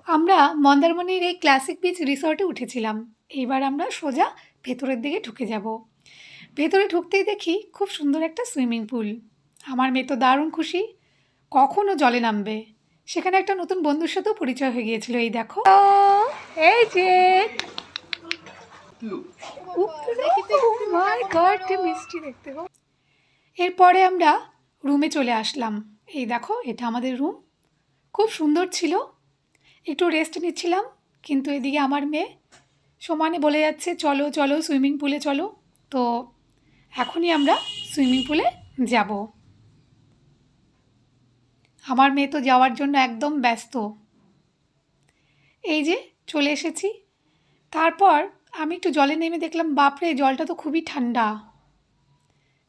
আমরা মন্দারমণির এই classic beach রিসর্টে উঠেছিলাম। এইবার আমরা সোজা ভেতরের দিকে ঢুকে যাব। ভেতরে ঢুকতেই দেখি খুব সুন্দর একটা সুইমিং পুল। আমার মেয়ে তো দারুণ খুশি, কখনও জলে নামবে। সেখানে একটা নতুন বন্ধুর সাথেও পরিচয় হয়ে গিয়েছিল। এই দেখো, এই যে মিষ্টি দেখতে গো। এরপরে আমরা রুমে চলে আসলাম। এই দেখো, এটা আমাদের রুম। খুব সুন্দর ছিল। একটু রেস্ট নিচ্ছিলাম, কিন্তু এদিকে আমার মেয়ে সমানে বলে যাচ্ছে চলো চলো সুইমিং পুলে চলো। তো এখনই আমরা সুইমিং পুলে যাব। আমার মেয়ে তো যাওয়ার জন্য একদম ব্যস্ত। এই যে চলে এসেছি। তারপর আমি একটু জলে নেমে দেখলাম, বাপরে জলটা তো খুবই ঠান্ডা।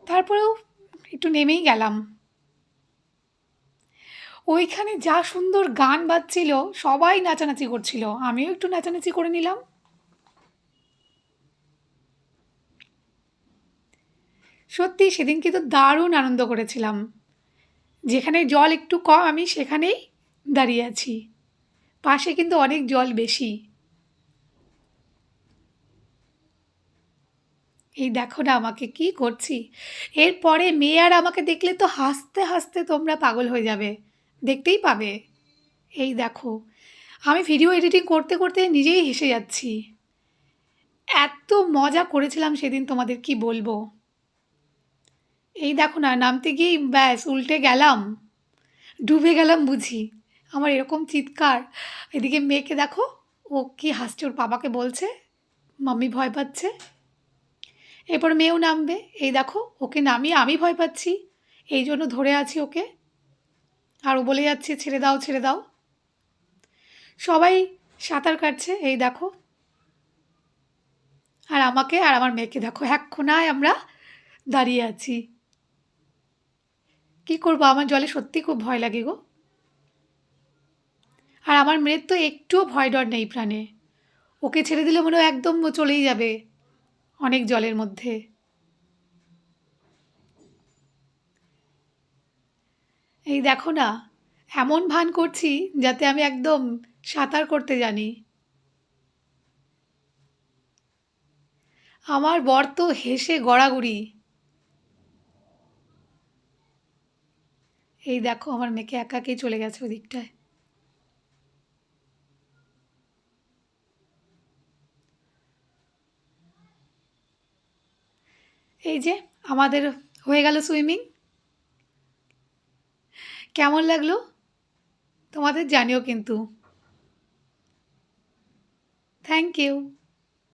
তারপরেও একটু নেমেই গেলাম। ওইখানে যা সুন্দর গান বাজছিল, সবাই নাচানাচি করছিল, আমিও একটু নাচানাচি করে নিলাম। সত্যি সেদিন কিন্তু দারুণ আনন্দ করেছিলাম। যেখানে জল একটু কম আমি সেখানেই দাঁড়িয়ে আছি, পাশে কিন্তু অনেক জল বেশি। এই দেখো না আমাকে কি করছি। এরপরে মেয়ে আর আমাকে দেখলে তো হাসতে হাসতে তোমরা পাগল হয়ে যাবে, দেখতেই পাবে। এই দেখো, আমি ভিডিও এডিটিং করতে করতে নিজেই হেসে যাচ্ছি। এত মজা করেছিলাম সেদিন, তোমাদের কি বলবো। এই দেখো না, নামতে গিয়েই ব্যাস উল্টে গেলাম, ডুবে গেলাম বুঝি। আমার এরকম চিৎকার। এদিকে মেয়েকে দেখো, ও কি হাসছে, ওর বাবাকে বলছে মাম্মি ভয় পাচ্ছে। এরপর মেয়েও নামবে। এই দেখো, ওকে নামিয়ে আমি ভয় পাচ্ছি, এই জন্য ধরে আছি ওকে। আর ও বলে যাচ্ছে ছেড়ে দাও ছেড়ে দাও। সবাই সাঁতার কাটছে, এই দেখো। আর আমাকে আর আমার মেয়েকে দেখো, এক কোণায় আমরা দাঁড়িয়ে আছি। কি করবো, আমার জলে সত্যি খুব ভয় লাগে গো। আর আমার মেয়ের তো একটুও ভয় ডর নেই প্রাণে। ওকে ছেড়ে দিলে মনে হয় একদম ও চলেই যাবে অনেক জলের মধ্যে। এই দেখো না, এমন ভান করছি যাতে আমি একদম সাঁতার করতে জানি। আমার বর তো হেসে গড়াগড়ি। এই দেখো, আমার মেয়েকে একাকেই চলে গেছে ওদিকটায়। এই যে আমাদের হয়ে গেল সুইমিং। কেমন লাগলো তোমাদের জানিও কিন্তু। Thank you.